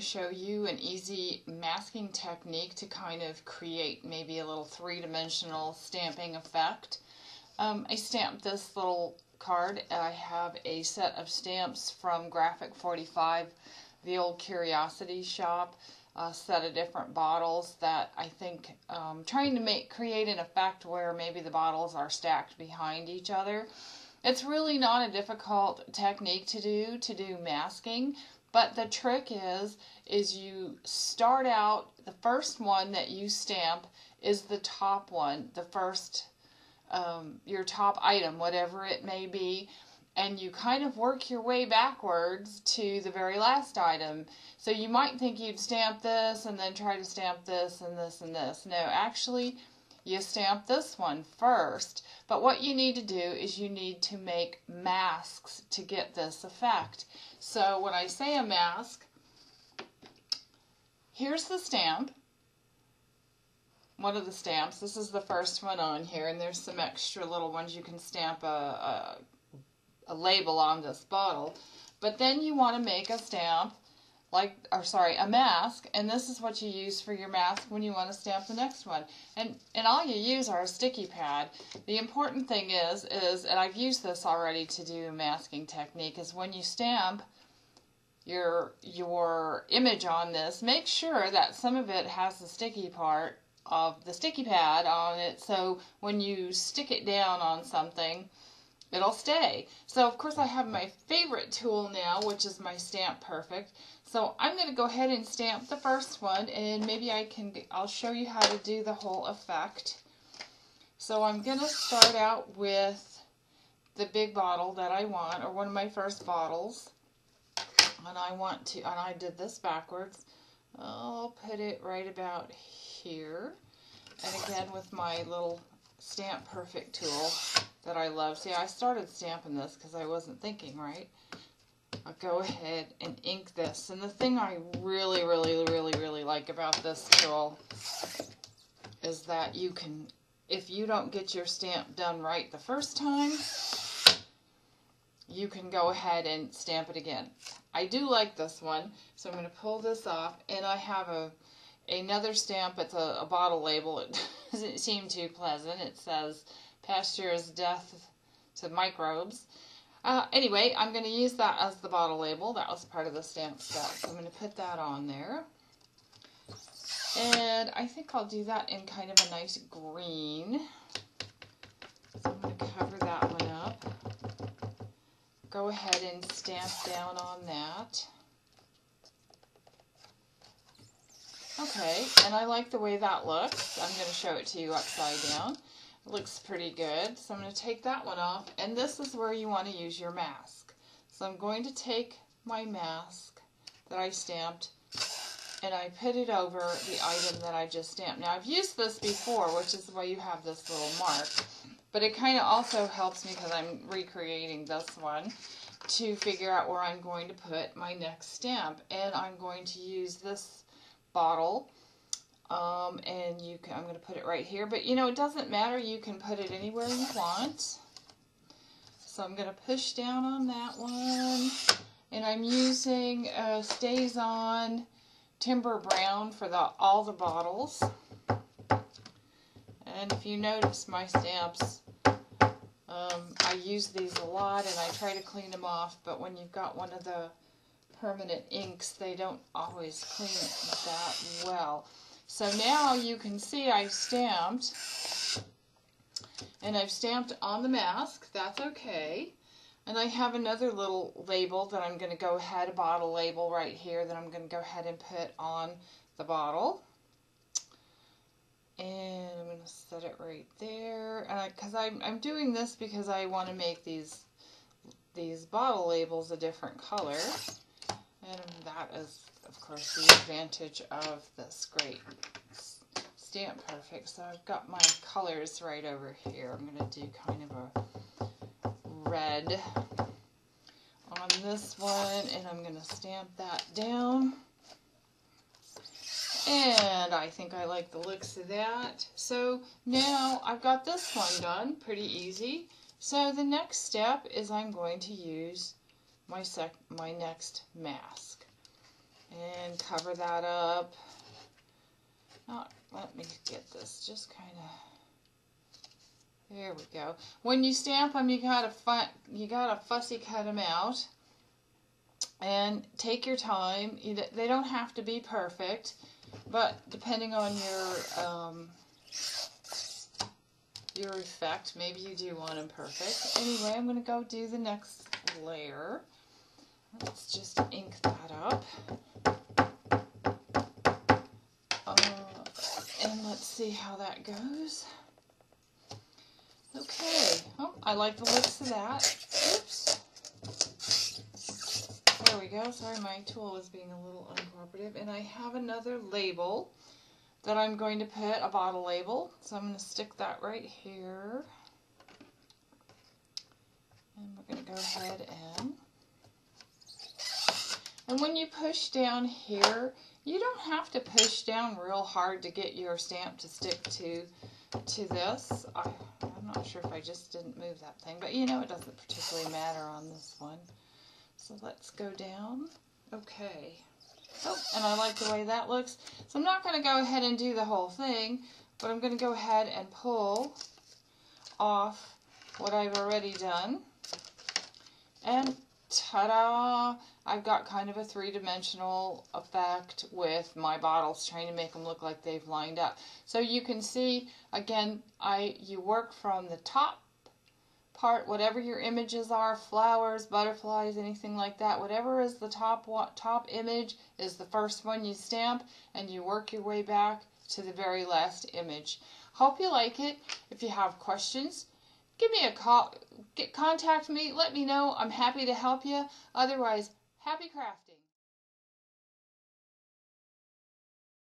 show you an easy masking technique to kind of create maybe a little three-dimensional stamping effect. I stamped this little card. I have a set of stamps from Graphic 45, the old Curiosity Shop, a set of different bottles that I think trying to create an effect where maybe the bottles are stacked behind each other. It's really not a difficult technique to do masking, but the trick is you start out, the first one that you stamp is the top one, the first, your top item, whatever it may be, and you kind of work your way backwards to the very last item. So you might think you'd stamp this and then try to stamp this and this and this. No, actually, you stamp this one first, but what you need to do is you need to make masks to get this effect. So when I say a mask, here's the stamp, one of the stamps. This is the first one on here, and there's some extra little ones. You can stamp a label on this bottle, but then you want to make a stamp, a mask, and this is what you use for your mask when you want to stamp the next one. And all you use are a sticky pad. The important thing is, and I've used this already to do a masking technique, is when you stamp your image on this, make sure that some of it has the sticky part of the sticky pad on it, so when you stick it down on something, it'll stay. So of course I have my favorite tool now, which is my Stamp Perfect. So I'm going to go ahead and stamp the first one, and maybe I'll show you how to do the whole effect. So I'm going to start out with the big bottle that I want, or one of my first bottles, and I did this backwards. I'll put it right about here, and again with my little Stamp Perfect tool that I love. See, I started stamping this because I wasn't thinking right. I'll go ahead and ink this. And the thing I really, really, really, really like about this tool is that you can, if you don't get your stamp done right the first time, you can go ahead and stamp it again. I do like this one, so I'm going to pull this off, and I have another stamp. It's a bottle label. It doesn't seem too pleasant. It says, "Pasture is death to microbes." Anyway, I'm going to use that as the bottle label. That was part of the stamp set. So I'm going to put that on there. And I think I'll do that in kind of a nice green. So I'm going to cover that one up. Go ahead and stamp down on that. Okay, and I like the way that looks. I'm going to show it to you upside down. It looks pretty good. So I'm going to take that one off, and this is where you want to use your mask. So I'm going to take my mask that I stamped, and I put it over the item that I just stamped. Now I've used this before, which is why you have this little mark, but it kind of also helps me, because I'm recreating this one, to figure out where I'm going to put my next stamp. And I'm going to use this bottle, and I'm going to put it right here, but it doesn't matter, you can put it anywhere you want. So I'm going to push down on that one, and I'm using StazOn Timber Brown for all the bottles. And if you notice my stamps, I use these a lot, and I try to clean them off, but when you've got one of the permanent inks, they don't always clean it that well. So now you can see I've stamped, and I've stamped on the mask. That's okay. And I have another little label that I'm going to go ahead, a bottle label right here, that I'm going to go ahead and put on the bottle. And I'm going to set it right there. And because I'm doing this because I want to make these bottle labels a different color. And that is, of course, the advantage of this great Stamp Perfect. So I've got my colors right over here. I'm going to do kind of a red on this one, and I'm going to stamp that down. And I think I like the looks of that. So now I've got this one done, pretty easy. So the next step is I'm going to use my next mask. and cover that up. Let me get this just kind of. There we go. When you stamp them, you gotta fussy cut them out, and take your time. They don't have to be perfect, but depending on your effect, maybe you do want them perfect. Anyway, I'm gonna go do the next layer. Let's just ink that up. And let's see how that goes. Okay. Oh, I like the looks of that. Oops. There we go. Sorry, my tool was being a little uncooperative. And I have another label that I'm going to put, a bottle label. So I'm going to stick that right here. And we're going to go ahead and when you push down here, you don't have to push down real hard to get your stamp to stick to this. I'm not sure if I just didn't move that thing, but you know, it doesn't particularly matter on this one. So let's go down. Okay. Oh, and I like the way that looks. So I'm not going to go ahead and do the whole thing, but I'm going to go ahead and pull off what I've already done. And ta-da! I've got kind of a three-dimensional effect with my bottles, trying to make them look like they've lined up. So you can see, again, you work from the top part, whatever your images are, flowers, butterflies, anything like that, whatever is the top image is the first one you stamp, and you work your way back to the very last image. Hope you like it. If you have questions, give me a call, contact me, let me know. I'm happy to help you. Otherwise, happy crafting.